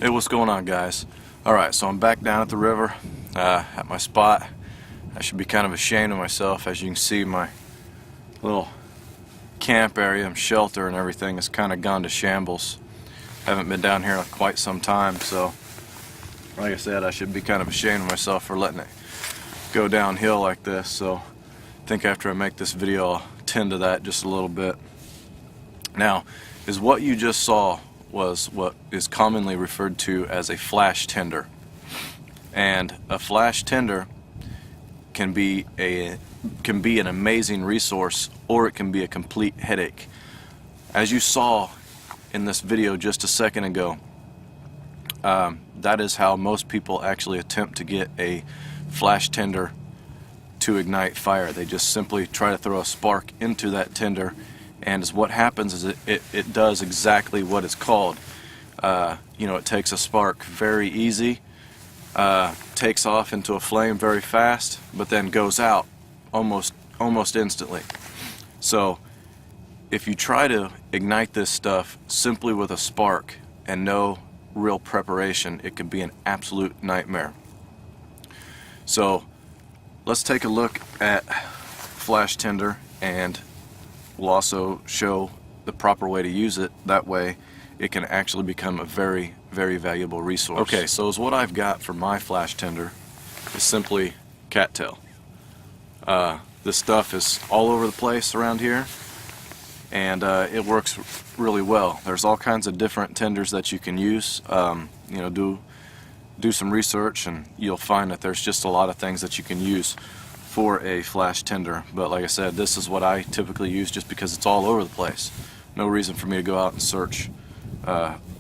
Hey, what's going on, guys? Alright, so I'm back down at the river at my spot. I should be kind of ashamed of myself. As you can see, my little camp area and shelter and everything has kind of gone to shambles. Haven't been down here in quite some time, so like I said, I should be kind of ashamed of myself for letting it go downhill like this. So I think after I make this video, I'll tend to that just a little bit. Now, is what you just saw was what is commonly referred to as a flash tinder. And a flash tinder can be an amazing resource, or it can be a complete headache. As you saw in this video just a second ago, that is how most people actually attempt to get a flash tinder to ignite fire. They just simply try to throw a spark into that tinder, and what happens is it does exactly what it's called. It takes a spark very easy, takes off into a flame very fast, but then goes out almost instantly. So if you try to ignite this stuff simply with a spark and no real preparation, it can be an absolute nightmare. So let's take a look at flash tinder, and we'll also show the proper way to use it. That way it can actually become a very, very valuable resource. Okay, so what I've got for my flash tinder is simply cattail. This stuff is all over the place around here, and it works really well. There's all kinds of different tinders that you can use. Do some research and you'll find that there's just a lot of things that you can use for a flash tinder. But like I said, this is what I typically use just because it's all over the place. No reason for me to go out and search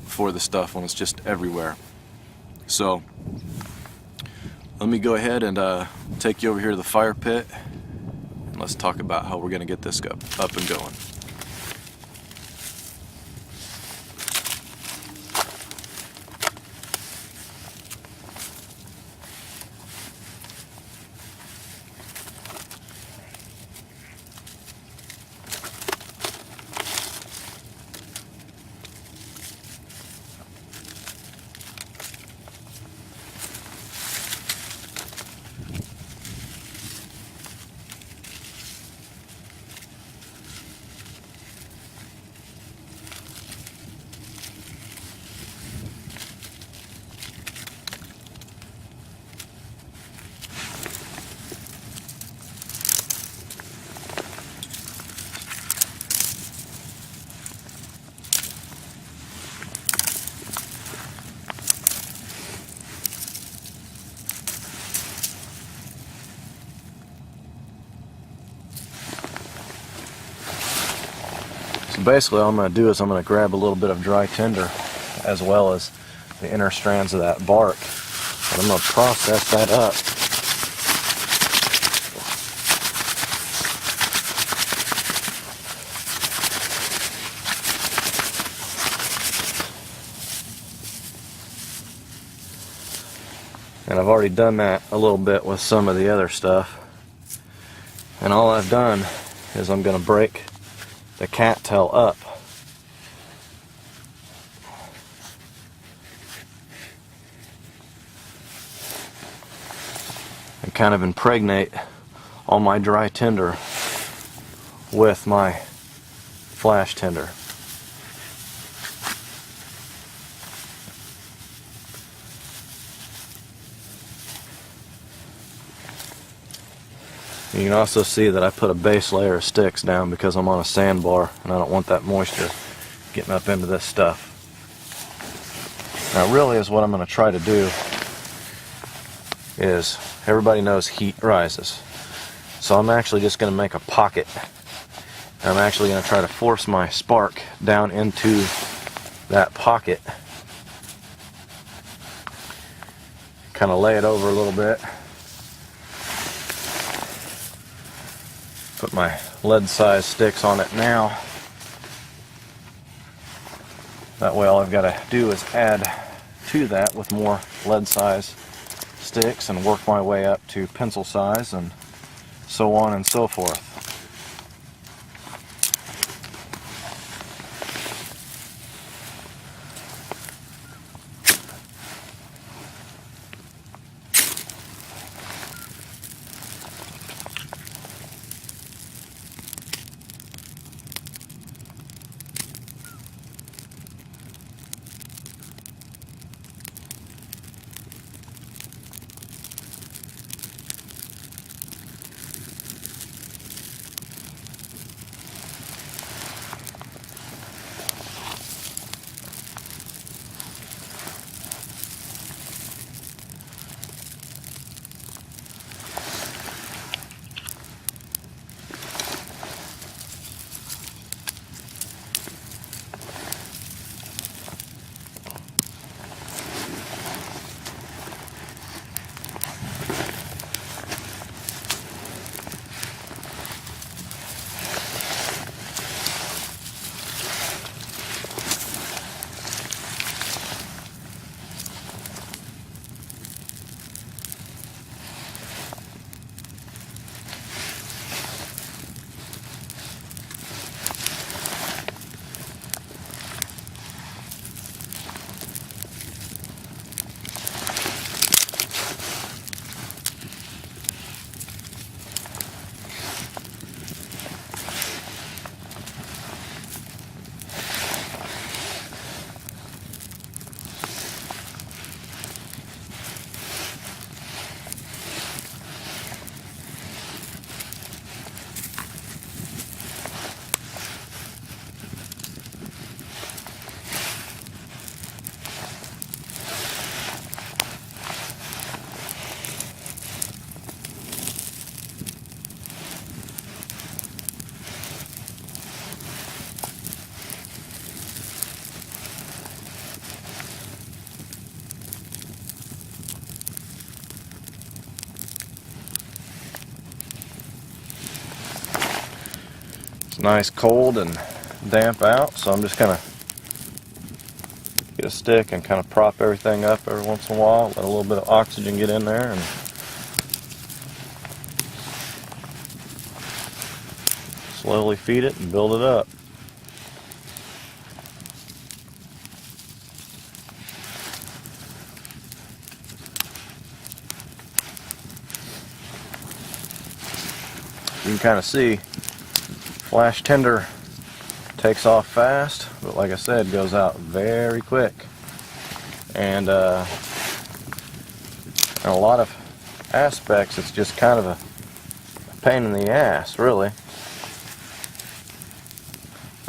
for the stuff when it's just everywhere. So let me go ahead and take you over here to the fire pit, and let's talk about how we're going to get this up and going. So basically all I'm going to do is I'm going to grab a little bit of dry tinder as well as the inner strands of that bark, and I'm going to process that up. And I've already done that a little bit with some of the other stuff. And all I've done is I'm going to break the cattail up. And kind of impregnate all my dry tinder with my flash tinder. You can also see that I put a base layer of sticks down because I'm on a sandbar and I don't want that moisture getting up into this stuff. Now really is what I'm going to try to do is, everybody knows heat rises. So I'm actually just going to make a pocket. And I'm actually going to try to force my spark down into that pocket. Kind of lay it over a little bit. Put my lead-sized sticks on it now. That way all I've got to do is add to that with more lead-sized sticks and work my way up to pencil size and so on and so forth. It's nice cold and damp out, so I'm just gonna get a stick and kind of prop everything up every once in a while, let a little bit of oxygen get in there, and slowly feed it and build it up. You can kind of see flash tinder takes off fast, but like I said, goes out very quick. And in a lot of aspects, it's just kind of a pain in the ass, really.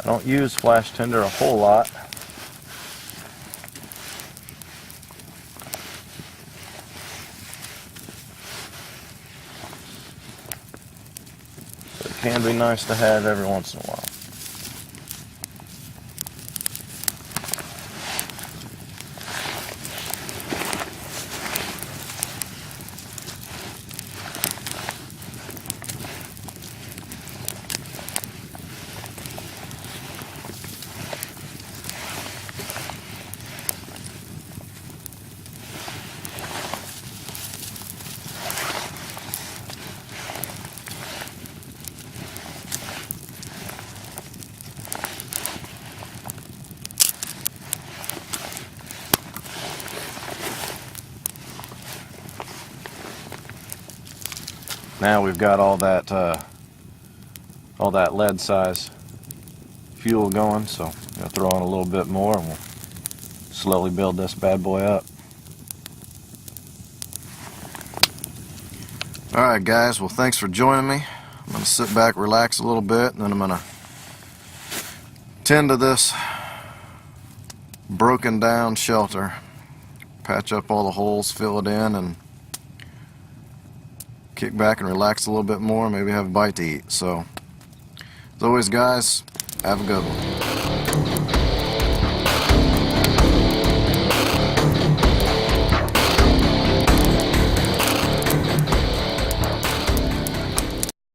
I don't use flash tinder a whole lot. But it can be nice to have every once in a while. Now we've got all that lead size fuel going, so I'm gonna throw on a little bit more and we'll slowly build this bad boy up. Alright guys, well thanks for joining me. I'm gonna sit back, relax a little bit, and then I'm gonna tend to this broken down shelter, patch up all the holes, fill it in, and kick back and relax a little bit more, maybe have a bite to eat. So, as always guys, have a good one.